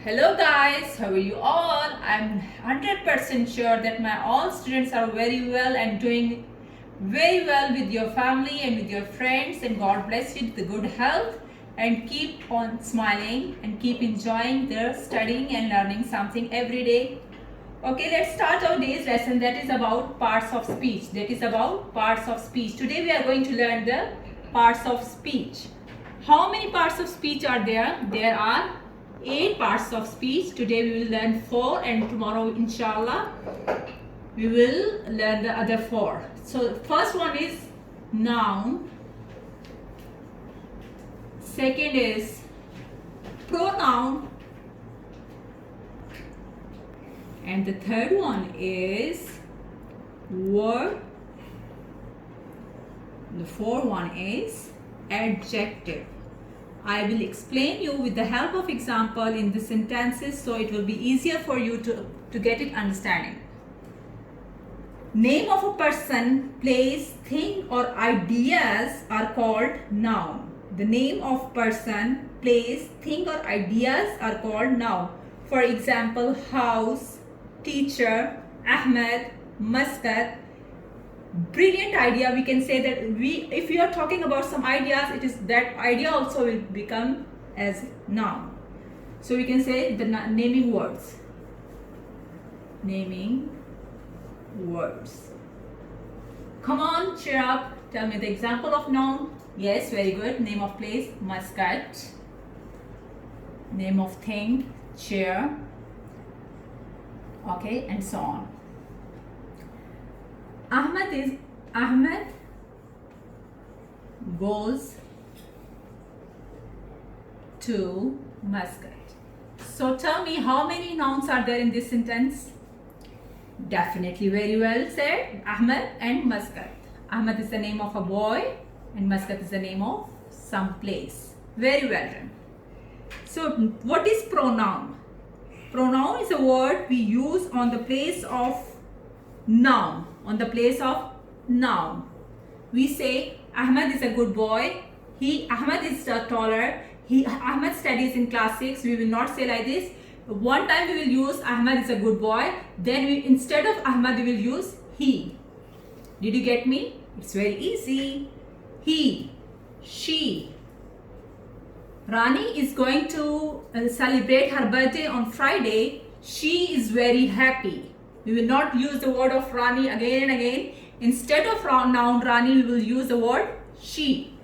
Hello guys, how are you all? I'm 100% sure that my all students are very well and doing very well with your family and with your friends, and God bless you with the good health and keep on smiling and keep enjoying their studying and learning something every day. Okay, let's start our day's lesson that is about parts of speech. Today we are going to learn the parts of speech. How many parts of speech are there? There are 8 parts of speech. Today we will learn 4 and tomorrow inshallah we will learn the other 4. So first one is noun. Second is pronoun. And the third one is verb. The fourth one is adjective. I will explain you with the help of example in the sentences so it will be easier for you to get it understanding. Name of a person, place, thing or ideas are called noun. The name of person, place, thing or ideas are called noun. For example, house, teacher, Ahmed, Muscat. Brilliant idea. We can say that if we are talking about some ideas, it is that idea also will become as noun. So we can say the naming words. Naming words. Come on, cheer up. Tell me the example of noun. Yes, very good. Name of place, Muscat. Name of thing, chair. Okay, and so on. Ahmed goes to Muscat. So tell me, how many nouns are there in this sentence? Definitely, very well said. Ahmed and Muscat. Ahmed is the name of a boy and Muscat is the name of some place. Very well done. So what is pronoun? Pronoun is a word we use on the place of noun. We say Ahmed is a good boy. Ahmed is taller. Ahmed studies in class 6. We will not say like this. One time we will use Ahmed is a good boy. Then instead of Ahmed we will use he. Did you get me? It's very easy. He, she. Rani is going to celebrate her birthday on Friday. She is very happy. We will not use the word of Rani again and again. Instead of noun Rani, we will use the word she.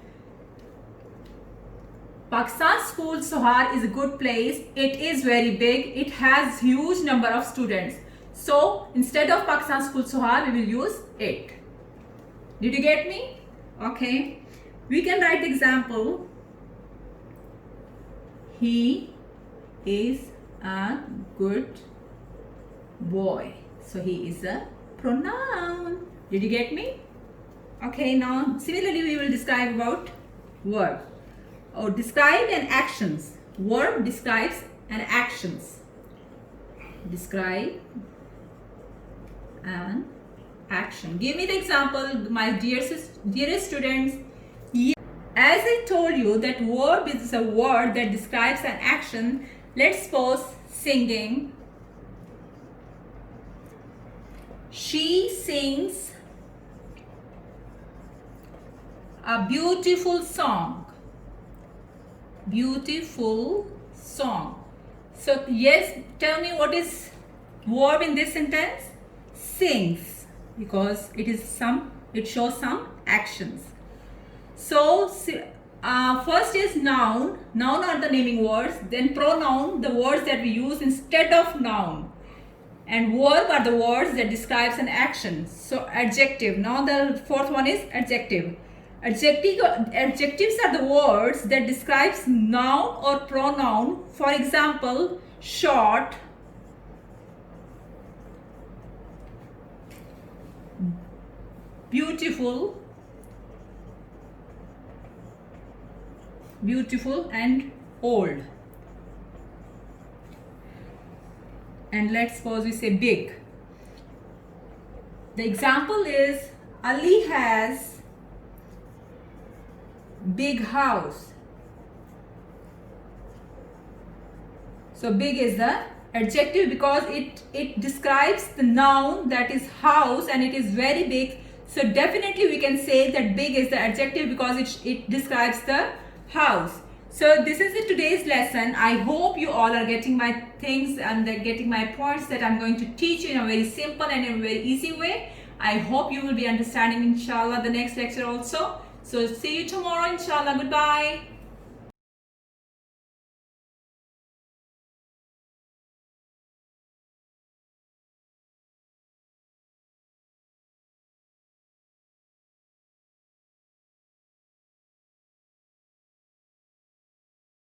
Pakistan School Sohar is a good place. It is very big. It has huge number of students. So instead of Pakistan School Sohar, we will use it. Did you get me? Okay. We can write the example. He is a good boy. So he is a pronoun. Did you get me? Okay, now similarly we will describe about verb. Describe and actions. Verb describes and actions. Describe and action. Give me the example, my dearest students. As I told you that verb is a word that describes an action. Let's suppose singing. She sings a beautiful song. Beautiful song. So yes, tell me what is verb in this sentence? Sings, because it shows some actions. So first is noun. Noun are the naming words. Then pronoun, the words that we use instead of noun. And verb are the words that describes an action. So adjective. Now the fourth one is adjective. Adjectives are the words that describes noun or pronoun. For example, short, beautiful, and old. And let's suppose we say big. The example is Ali has big house. So big is the adjective because it describes the noun, that is house, and it is very big. So definitely we can say that big is the adjective because it describes the house. So this is today's lesson. I hope you all are getting my things and getting my points that I'm going to teach you in a very simple and in a very easy way. I hope you will be understanding inshallah the next lecture also. So see you tomorrow inshallah. Goodbye.